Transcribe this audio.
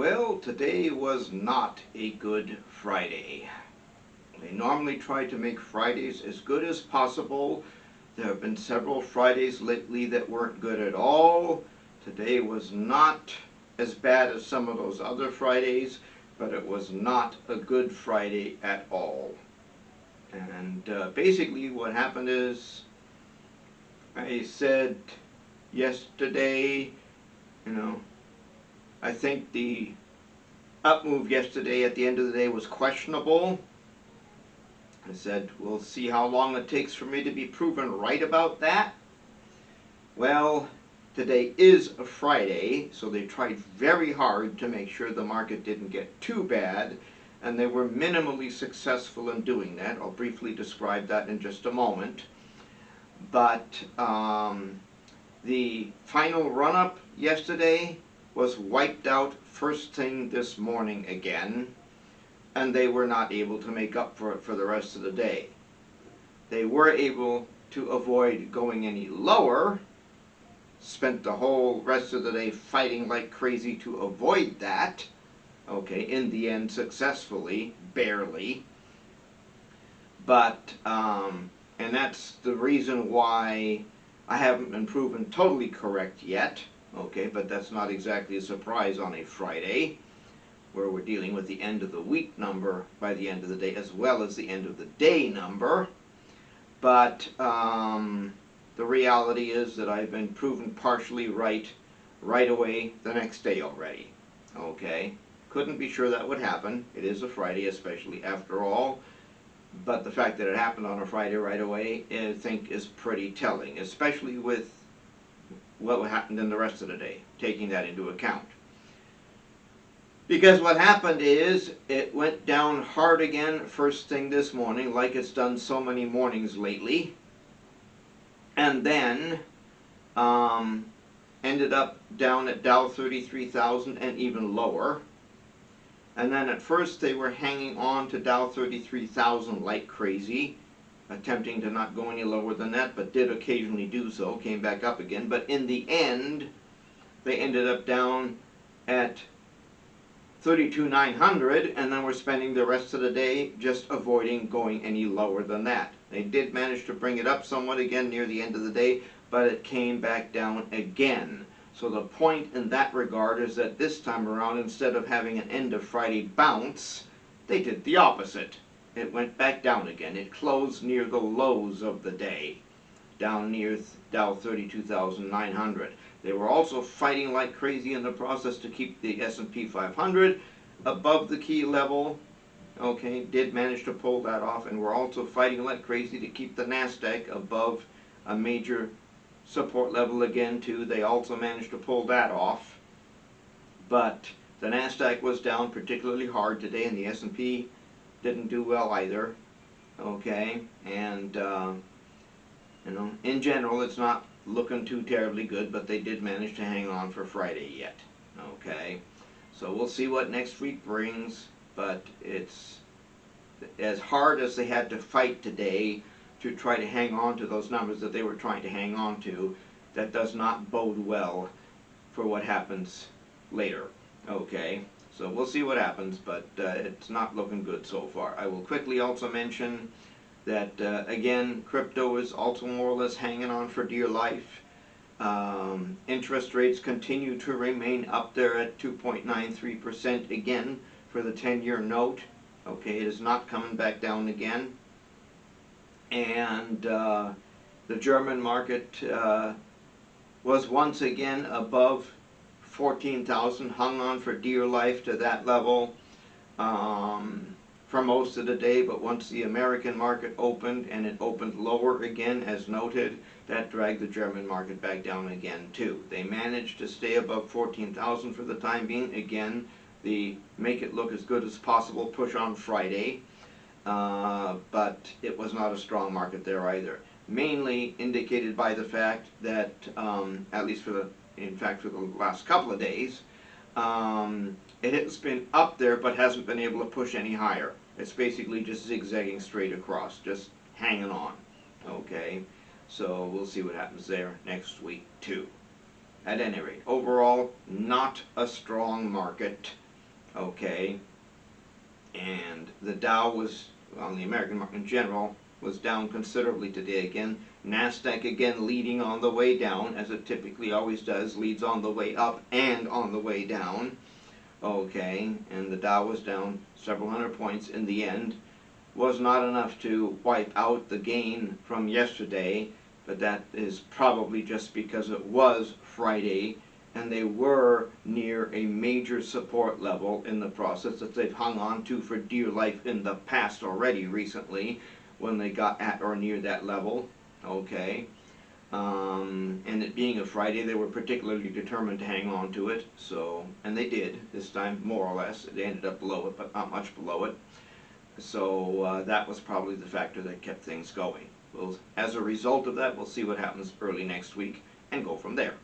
Well, today was not a good Friday. They normally try to make Fridays as good as possible. There have been several Fridays lately that weren't good at all. Today was not as bad as some of those other Fridays, but it was not a good Friday at all. And basically what happened is I said yesterday, I think the up move yesterday at the end of the day was questionable. I said, we'll see how long it takes for me to be proven right about that. Well, today is a Friday, so they tried very hard to make sure the market didn't get too bad, and they were minimally successful in doing that. I'll briefly describe that in just a moment. But the final run-up yesterday was wiped out first thing this morning again, and they were not able to make up for it for the rest of the day. They were able to avoid going any lower, spent the whole rest of the day fighting like crazy to avoid that. Okay, in the end successfully, barely. But, and that's the reason why I haven't been proven totally correct yet. Okay, but that's not exactly a surprise on a Friday, where we're dealing with the end of the week number by the end of the day, as well as the end of the day number. But the reality is that I've been proven partially right away the next day already. Okay, couldn't be sure that would happen. It is a Friday, especially after all. But the fact that it happened on a Friday right away, I think, is pretty telling, especially with what happened in the rest of the day, taking that into account. Because what happened is, it went down hard again first thing this morning, like it's done so many mornings lately, and then ended up down at Dow 33,000 and even lower. And then at first they were hanging on to Dow 33,000 like crazy, attempting to not go any lower than that, but did occasionally do so, came back up again. But in the end, they ended up down at 32,900, and then we're spending the rest of the day just avoiding going any lower than that. They did manage to bring it up somewhat again near the end of the day, but it came back down again. So the point in that regard is that this time around, instead of having an end of Friday bounce, they did the opposite. It went back down again. It closed near the lows of the day, down near Dow 32,900. They were also fighting like crazy in the process to keep the S&P 500 above the key level. Okay, did manage to pull that off, and we're also fighting like crazy to keep the NASDAQ above a major support level again too. They also managed to pull that off. But the NASDAQ was down particularly hard today, and the S&P didn't do well either. Okay, and in general it's not looking too terribly good, but they did manage to hang on for Friday yet. Okay, so we'll see what next week brings, but it's as hard as they had to fight today to try to hang on to those numbers that they were trying to hang on to. That does not bode well for what happens later. Okay, so we'll see what happens, but it's not looking good so far. I will quickly also mention that again, crypto is also more or less hanging on for dear life. Interest rates continue to remain up there at 2.93% again for the 10-year note. Okay, it is not coming back down again. And the German market was once again above 14,000, hung on for dear life to that level for most of the day, but once the American market opened, and it opened lower again as noted, that dragged the German market back down again too. They managed to stay above 14,000 for the time being. Again, the make it look as good as possible push on Friday, but it was not a strong market there either. Mainly indicated by the fact that, at least for the last couple of days, it has been up there but hasn't been able to push any higher. It's basically just zigzagging straight across, just hanging on. Okay, so we'll see what happens there next week too. At any rate, overall, not a strong market. okay, and the Dow was, on the American market in general, was down considerably today again. NASDAQ again leading on the way down, as it typically always does, leads on the way up and on the way down. Okay, and the Dow was down several hundred points in the end. Was not enough to wipe out the gain from yesterday, but that is probably just because it was Friday and they were near a major support level in the process that they've hung on to for dear life in the past already recently when they got at or near that level. Okay. And it being a Friday, they were particularly determined to hang on to it. So, and they did this time, more or less. They ended up below it, but not much below it. So that was probably the factor that kept things going. Well, as a result of that, we'll see what happens early next week and go from there.